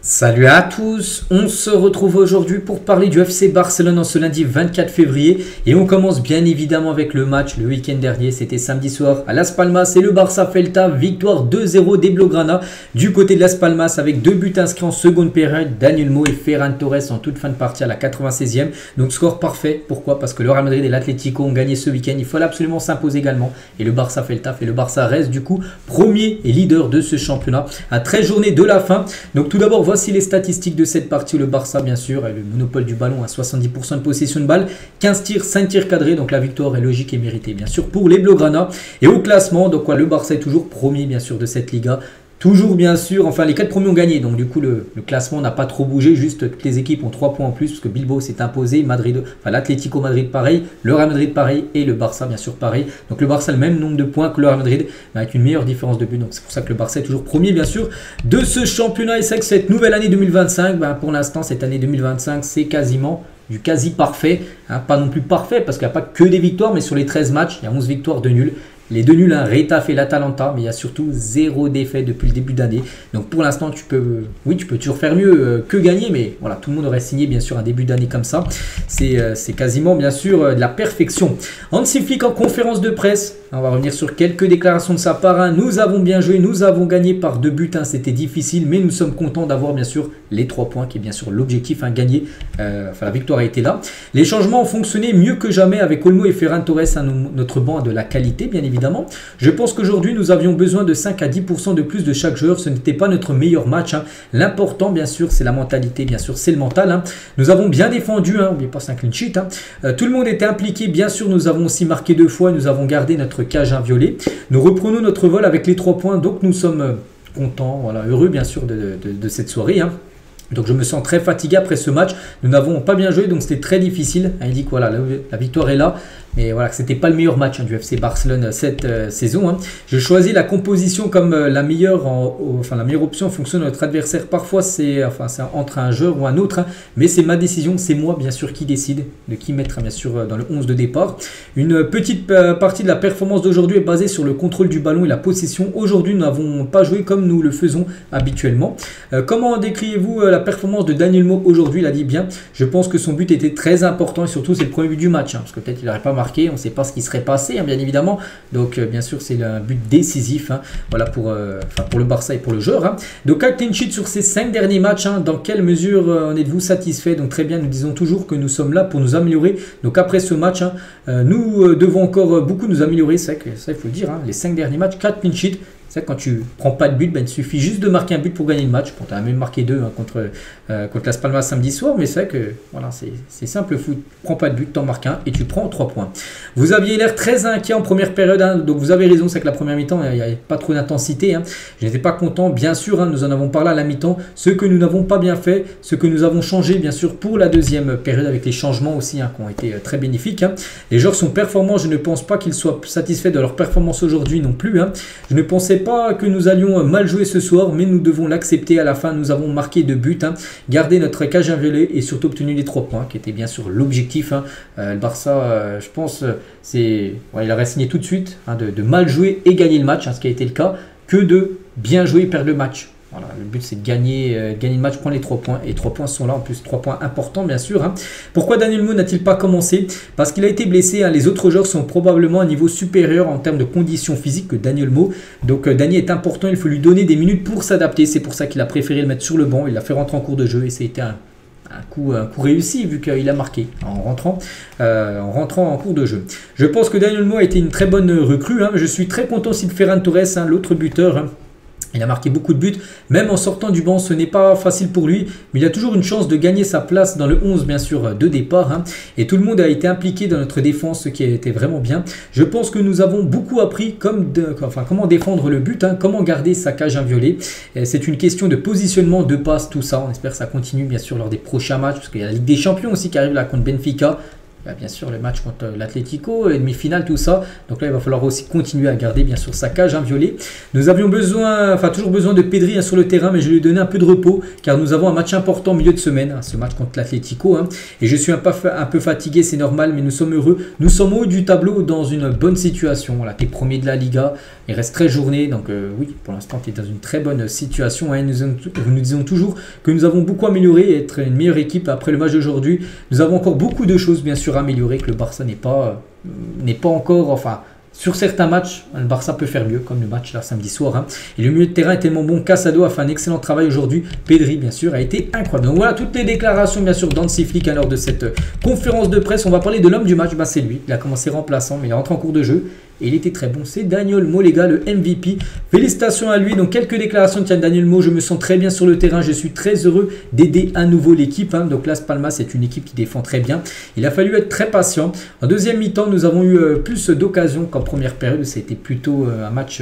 Salut à tous, on se retrouve aujourd'hui pour parler du FC Barcelone en ce lundi 24 février et on commence bien évidemment avec le match le week-end dernier, c'était samedi soir à Las Palmas et le Barça Celta, victoire 2-0 des Blaugrana du côté de Las Palmas avec 2 buts inscrits en seconde période, Dani Olmo et Ferran Torres en toute fin de partie à la 96e, donc score parfait, pourquoi? Parce que le Real Madrid et l'Atlético ont gagné ce week-end, il fallait absolument s'imposer également et le Barça fait le taf et le Barça reste du coup premier et leader de ce championnat à 13 journées de la fin. Donc tout d'abord voici les statistiques de cette partie. Le Barça bien sûr a le monopole du ballon à 70% de possession de balle, 15 tirs, 5 tirs cadrés, donc la victoire est logique et méritée bien sûr pour les Blaugrana. Et au classement, donc le Barça est toujours premier bien sûr de cette Liga. Toujours bien sûr, enfin les 4 premiers ont gagné, donc du coup le classement n'a pas trop bougé, juste toutes les équipes ont 3 points en plus, parce que Bilbao s'est imposé, l'Atlético Madrid pareil, le Real Madrid pareil, et le Barça bien sûr pareil. Donc le Barça a le même nombre de points que le Real Madrid, avec une meilleure différence de but, donc c'est pour ça que le Barça est toujours premier bien sûr de ce championnat. Et c'est que cette nouvelle année 2025, pour l'instant cette année 2025 c'est quasiment du quasi parfait, pas non plus parfait, parce qu'il n'y a pas que des victoires, mais sur les 13 matchs, il y a 11 victoires, 2 nuls. Les 2 nuls, Retafe et l'Atalanta, mais il y a surtout 0 défaite depuis le début d'année. Donc pour l'instant, tu peux toujours faire mieux que gagner, mais voilà, tout le monde aurait signé bien sûr un début d'année comme ça. C'est quasiment bien sûr de la perfection. Hansi Flick en conférence de presse, on va revenir sur quelques déclarations de sa part. Nous avons bien joué, nous avons gagné par 2 buts, c'était difficile, mais nous sommes contents d'avoir bien sûr les 3 points, qui est bien sûr l'objectif, gagner. La victoire a été là. Les changements ont fonctionné mieux que jamais avec Olmo et Ferran Torres, notre banc a de la qualité bien évidemment. Je pense qu'aujourd'hui nous avions besoin de 5 à 10% de plus de chaque joueur. Ce n'était pas notre meilleur match. L'important bien sûr c'est la mentalité, bien sûr c'est le mental. Nous avons bien défendu, n'oubliez pas c'est un clean sheet. Tout le monde était impliqué, bien sûr nous avons aussi marqué 2 fois. Nous avons gardé notre cage inviolée. Nous reprenons notre vol avec les 3 points. Donc nous sommes contents, heureux bien sûr de cette soirée. Donc je me sens très fatigué après ce match. Nous n'avons pas bien joué, donc c'était très difficile. Il dit que la victoire est là. Mais voilà, que ce n'était pas le meilleur match du FC Barcelone cette saison. J'ai choisi la composition comme la meilleure option en fonction de notre adversaire. Parfois c'est entre un joueur ou un autre, mais c'est ma décision, c'est moi bien sûr qui décide de qui mettre bien sûr dans le 11 de départ. Une petite partie de la performance d'aujourd'hui est basée sur le contrôle du ballon et la possession. Aujourd'hui nous n'avons pas joué comme nous le faisons habituellement. Comment décrivez-vous la performance de Dani Olmo aujourd'hui? Il a dit bien, je pense que son but était très important et surtout c'est le premier but du match, parce que peut-être il n'aurait pas marqué, on ne sait pas ce qui serait passé bien évidemment, donc bien sûr c'est un but décisif pour le Barça et pour le joueur. Donc un clean sheet sur ces 5 derniers matchs, dans quelle mesure en êtes-vous satisfait? Donc très bien, nous disons toujours que nous sommes là pour nous améliorer, donc après ce match nous devons encore beaucoup nous améliorer, c'est vrai que ça il faut le dire, les 5 derniers matchs, 4 clean sheets. C'est quand tu prends pas de but, il suffit juste de marquer un but pour gagner le match. Bon, tu as même marqué 2 contre Las Palmas samedi soir, mais c'est vrai que voilà, c'est simple foot. Prends pas de but, t'en marques un et tu prends 3 points. Vous aviez l'air très inquiet en première période, donc vous avez raison, c'est que la première mi-temps, il n'y avait pas trop d'intensité. Je n'étais pas content, bien sûr, nous en avons parlé à la mi-temps. Ce que nous n'avons pas bien fait, ce que nous avons changé, bien sûr, pour la deuxième période avec les changements aussi qui ont été très bénéfiques. Les joueurs sont performants, je ne pense pas qu'ils soient satisfaits de leur performance aujourd'hui non plus. Je ne pensais pas que nous allions mal jouer ce soir, mais nous devons l'accepter. À la fin nous avons marqué 2 buts, gardé notre cage inviolée et surtout obtenu les 3 points qui était bien sûr l'objectif. Le Barça je pense il aurait signé tout de suite de mal jouer et gagner le match, ce qui a été le cas, que de bien jouer et perdre le match. Voilà, le but c'est de gagner le match, prendre les 3 points et 3 points sont là, en plus 3 points importants bien sûr. Pourquoi Dani Olmo n'a-t-il pas commencé? Parce qu'il a été blessé, les autres joueurs sont probablement à un niveau supérieur en termes de conditions physiques que Dani Olmo. Donc Dani est important, il faut lui donner des minutes pour s'adapter, c'est pour ça qu'il a préféré le mettre sur le banc, il l'a fait rentrer en cours de jeu et c'était un coup réussi vu qu'il a marqué en rentrant en cours de jeu. Je pense que Dani Olmo a été une très bonne recrue, je suis très content aussi de Ferran Torres, l'autre buteur. Il a marqué beaucoup de buts, même en sortant du banc, ce n'est pas facile pour lui, mais il a toujours une chance de gagner sa place dans le 11 bien sûr de départ. Et tout le monde a été impliqué dans notre défense, ce qui a été vraiment bien. Je pense que nous avons beaucoup appris comment défendre le but, comment garder sa cage inviolée. C'est une question de positionnement, de passe, tout ça. On espère que ça continue bien sûr lors des prochains matchs, parce qu'il y a la Ligue des Champions aussi qui arrive là contre Benfica. Bien sûr le match contre l'Atlético, demi-finale, tout ça. Donc là il va falloir aussi continuer à garder bien sûr sa cage inviolée. Nous avions toujours besoin de Pedri sur le terrain, mais je lui ai donné un peu de repos car nous avons un match important au milieu de semaine, ce match contre l'Atlético. Et je suis un peu fatigué, c'est normal, mais nous sommes heureux. Nous sommes au haut du tableau dans une bonne situation. Voilà, t'es premier de la Liga, Il reste 13 journées, donc oui, pour l'instant, tu es dans une très bonne situation. Hein. Nous disons toujours que nous avons beaucoup amélioré et être une meilleure équipe après le match d'aujourd'hui. Nous avons encore beaucoup de choses, bien sûr, à améliorer, que le Barça n'est pas encore, enfin... Sur certains matchs, le Barça peut faire mieux, comme le match là samedi soir. Hein. Et le milieu de terrain est tellement bon. Casado a fait un excellent travail aujourd'hui. Pedri, bien sûr, a été incroyable. Donc voilà toutes les déclarations, bien sûr, d'Hansi Flick lors de cette conférence de presse. On va parler de l'homme du match. Bah, c'est lui. Il a commencé remplaçant, mais il est rentré en cours de jeu. Et il était très bon. C'est Daniel Mo, les gars, le MVP. Félicitations à lui. Donc, quelques déclarations. Tiens, Daniel Mo, je me sens très bien sur le terrain. Je suis très heureux d'aider à nouveau l'équipe. Hein. Donc, Las Palmas, c'est une équipe qui défend très bien. Il a fallu être très patient. En deuxième mi-temps, nous avons eu plus d'occasions qu'en première période. C'était plutôt un match...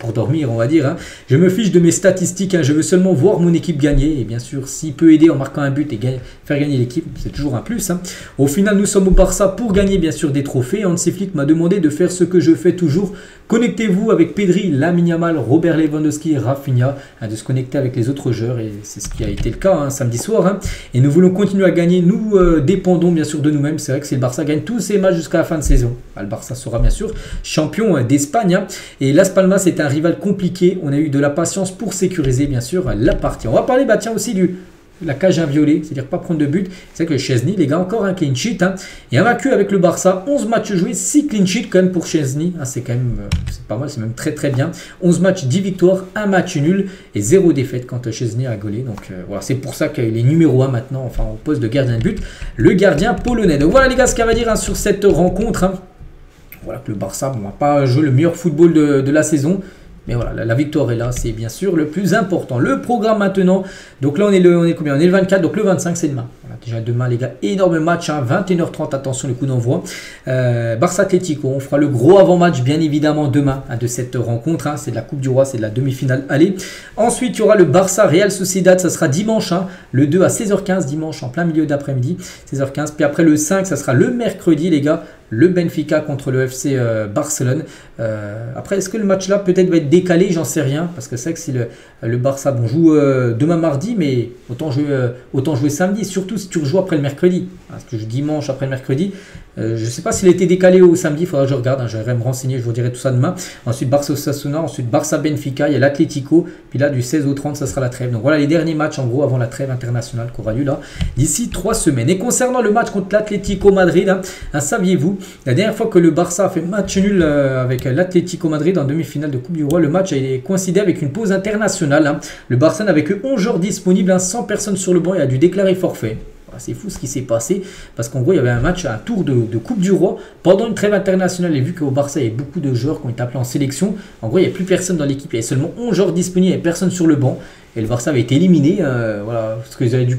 pour dormir, on va dire. Hein. Je me fiche de mes statistiques, hein. Je veux seulement voir mon équipe gagner. Et bien sûr, s'il peut aider en marquant un but et faire gagner l'équipe, c'est toujours un plus. Hein. Au final, nous sommes au Barça pour gagner bien sûr des trophées. Hansi Flick m'a demandé de faire ce que je fais toujours. Connectez-vous avec Pedri, Lamine Yamal, Robert Lewandowski et Rafinha, hein, de se connecter avec les autres joueurs. Et c'est ce qui a été le cas hein, samedi soir. Hein. Et nous voulons continuer à gagner. Nous dépendons bien sûr de nous-mêmes. C'est vrai que si le Barça gagne tous ses matchs jusqu'à la fin de saison, le Barça sera bien sûr champion d'Espagne. Hein. Et Las Palmas, c'est un rival compliqué. On a eu de la patience pour sécuriser bien sûr la partie. On va parler tiens, aussi de la cage inviolée, c'est-à-dire pas prendre de but. C'est que Szczęsny, les gars, encore un clean sheet. Hein, et invaincu avec le Barça, 11 matchs joués, 6 clean sheets quand même pour Szczęsny. Hein, c'est quand même c'est pas mal, c'est même très très bien. 11 matchs, 10 victoires, 1 match nul et 0 défaite quand Szczęsny a gaulé. Donc voilà, c'est pour ça qu'il est numéro 1 maintenant, enfin au poste de gardien de but, le gardien polonais. Donc voilà les gars, ce qu'il y a à dire hein, sur cette rencontre. Hein. Voilà que le Barça n'a pas joué le meilleur football de la saison. Mais voilà, la victoire est là, c'est bien sûr le plus important. Le programme maintenant, donc là on est combien? On est le 24, donc le 25 c'est demain. Voilà, déjà demain les gars, énorme match, hein, 21h30, attention le coup d'envoi. Barça Atlético, on fera le gros avant-match bien évidemment demain hein, de cette rencontre. Hein, c'est de la Coupe du Roi, c'est de la demi-finale. Allez, ensuite il y aura le Barça Real Sociedad, ça sera dimanche, hein, le 2 à 16h15, dimanche en plein milieu d'après-midi, 16h15. Puis après le 5, ça sera le mercredi les gars. Le Benfica contre le FC Barcelone. Après, est-ce que le match là peut-être va être décalé? J'en sais rien. Parce que c'est vrai que si le Barça joue demain mardi, mais autant jouer samedi. Surtout si tu rejoues après le mercredi. Parce que dimanche après le mercredi. Je ne sais pas s'il a été décalé au samedi. Il faudra que je regarde. Hein, je vais me renseigner. Je vous dirai tout ça demain. Ensuite, Barça Osasuna. Ensuite, Barça Benfica. Il y a l'Atlético. Puis là, du 16 au 30, ça sera la trêve. Donc voilà les derniers matchs en gros avant la trêve internationale qui aura lieu là. D'ici 3 semaines. Et concernant le match contre l'Atlético Madrid, hein, saviez-vous? La dernière fois que le Barça a fait match nul avec l'Atlético Madrid en demi-finale de Coupe du Roi, le match a coïncidé avec une pause internationale. Hein. Le Barça n'avait que 11 joueurs disponibles, hein, 100 personnes sur le banc et a dû déclarer forfait. C'est fou ce qui s'est passé parce qu'en gros il y avait un match, un tour de Coupe du Roi pendant une trêve internationale et vu qu'au Barça il y avait beaucoup de joueurs qui ont été appelés en sélection, en gros il n'y avait plus personne dans l'équipe, il y avait seulement 11 joueurs disponibles, il n'y avait personne sur le banc et le Barça avait été éliminé voilà, parce qu'ils avaient dû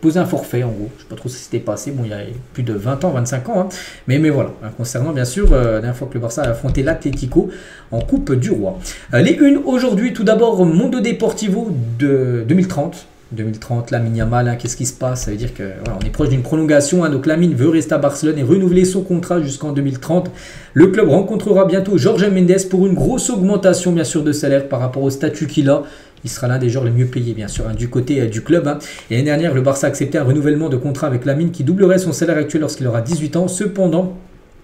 poser un forfait en gros, je ne sais pas trop ce qui s'était passé, bon il y a plus de 20 ans, 25 ans, hein. mais voilà, hein, concernant bien sûr la dernière fois que le Barça a affronté l'Atlético en Coupe du Roi. Les unes aujourd'hui, tout d'abord Mundo Deportivo de 2030. 2030, Lamine Yamal, hein, qu'est-ce qui se passe? Ça veut dire que voilà, on est proche d'une prolongation. Hein, donc Lamine veut rester à Barcelone et renouveler son contrat jusqu'en 2030. Le club rencontrera bientôt Jorge Mendes pour une grosse augmentation bien sûr de salaire par rapport au statut qu'il a. Il sera l'un des joueurs les mieux payés bien sûr hein, du côté du club. Hein. Et l'année dernière, le Barça a accepté un renouvellement de contrat avec Lamine qui doublerait son salaire actuel lorsqu'il aura 18 ans. Cependant,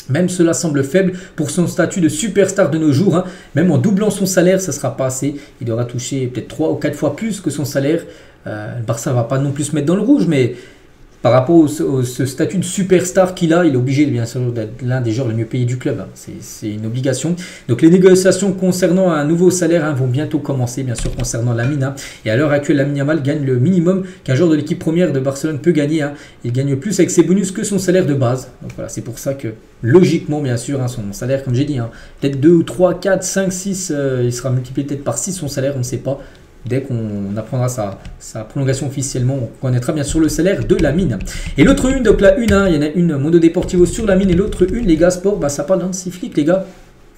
même cela semble faible pour son statut de superstar de nos jours. Hein. Même en doublant son salaire, ça ne sera pas assez. Il aura touché peut-être 3 ou 4 fois plus que son salaire. Le Barça ne va pas non plus se mettre dans le rouge, mais par rapport au ce statut de superstar qu'il a, il est obligé bien sûr d'être l'un des joueurs les mieux payés du club. Hein. C'est une obligation. Donc les négociations concernant un nouveau salaire hein, vont bientôt commencer, bien sûr, concernant Lamine. Hein. Et à l'heure actuelle, Lamine Yamal gagne le minimum qu'un joueur de l'équipe première de Barcelone peut gagner. Hein. Il gagne plus avec ses bonus que son salaire de base. Donc voilà, c'est pour ça que logiquement, bien sûr, hein, son salaire, comme j'ai dit, hein, peut-être 2 ou 3, 4, 5, 6, il sera multiplié peut-être par 6 son salaire, on ne sait pas. Dès qu'on apprendra sa prolongation officiellement, on connaîtra bien sûr le salaire de Lamine. Et l'autre une, donc la une, hein, il y en a une Mundo Deportivo sur Lamine et l'autre une, les gars, sport, bah, ça parle d'Hansi Flick, les gars.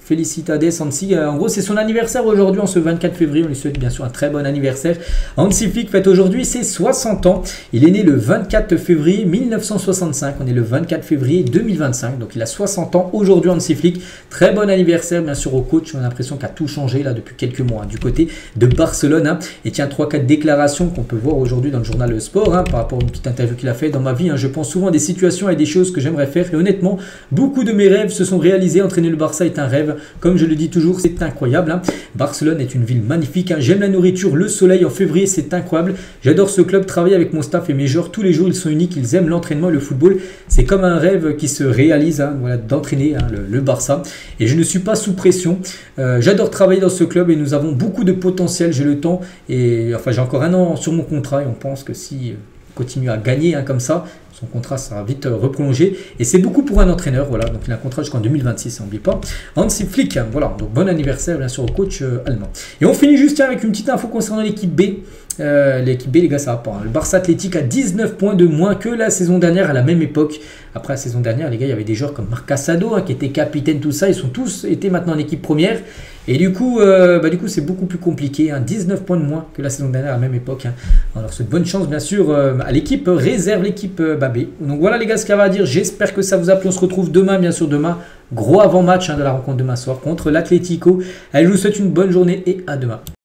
Félicitades Hansi. En gros, c'est son anniversaire aujourd'hui, en ce 24 février. On lui souhaite bien sûr un très bon anniversaire. Hansi Flick fête aujourd'hui ses 60 ans. Il est né le 24 février 1965. On est le 24 février 2025. Donc, il a 60 ans aujourd'hui, Hansi Flick. Très bon anniversaire, bien sûr, au coach. On a l'impression qu'il a tout changé là depuis quelques mois hein, du côté de Barcelone. Hein. Et tiens, 3-4 déclarations qu'on peut voir aujourd'hui dans le journal Le Sport hein, par rapport à une petite interview qu'il a fait. Dans ma vie, hein, je pense souvent à des situations et des choses que j'aimerais faire. Et honnêtement, beaucoup de mes rêves se sont réalisés. Entraîner le Barça est un rêve. rêve. Comme je le dis toujours, c'est incroyable. Hein. Barcelone est une ville magnifique. Hein. J'aime la nourriture, le soleil en février, c'est incroyable. J'adore ce club, travailler avec mon staff et mes joueurs tous les jours. Ils sont uniques, ils aiment l'entraînement et le football. C'est comme un rêve qui se réalise, hein, voilà, d'entraîner hein, le Barça. Et je ne suis pas sous pression. J'adore travailler dans ce club et nous avons beaucoup de potentiel. J'ai le temps et enfin j'ai encore un an sur mon contrat et on pense que si continue à gagner hein, comme ça, son contrat sera vite reprolongé et c'est beaucoup pour un entraîneur, voilà, donc il a un contrat jusqu'en 2026, n'oublie pas. Hansi Flick, voilà, donc bon anniversaire bien sûr au coach allemand. Et on finit juste avec une petite info concernant l'équipe B. L'équipe B, les gars, ça va pas. Hein. Le Barça Athletic a 19 points de moins que la saison dernière à la même époque. Après la saison dernière, les gars, il y avait des joueurs comme Marc Casado hein, qui était capitaine, tout ça. Ils sont tous été maintenant en équipe première. Et du coup, c'est beaucoup plus compliqué. Hein. 19 points de moins que la saison dernière à la même époque. Hein. Alors, c'est bonne chance, bien sûr, à l'équipe réserve, l'équipe B. Donc voilà, les gars, ce qu'il y a à dire. J'espère que ça vous a plu. On se retrouve demain, bien sûr, demain. Gros avant-match hein, de la rencontre demain soir contre l'Atlético. Allez, je vous souhaite une bonne journée et à demain.